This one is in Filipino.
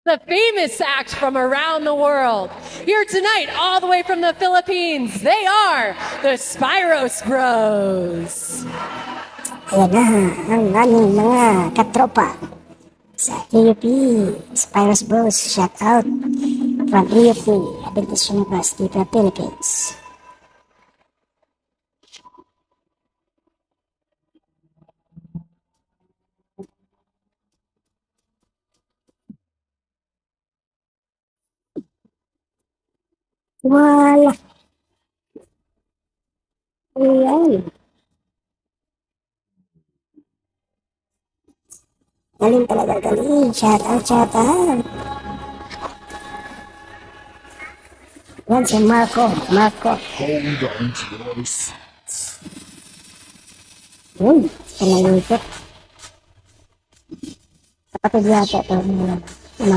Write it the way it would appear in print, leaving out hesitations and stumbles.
the famous act from around the world. Here tonight, all the way from the Philippines, they are the Spyros Bros. Ayan na ang aming mga katropa sa AUP Spyros Bros. Shout out from AUP Adventist University from Philippines. Wala. Ayan. Galing talaga, galing. Shout out, shout out. Yan si Marco. Hold on to your seats. Yun, pinalipot. Kapatid yata ito.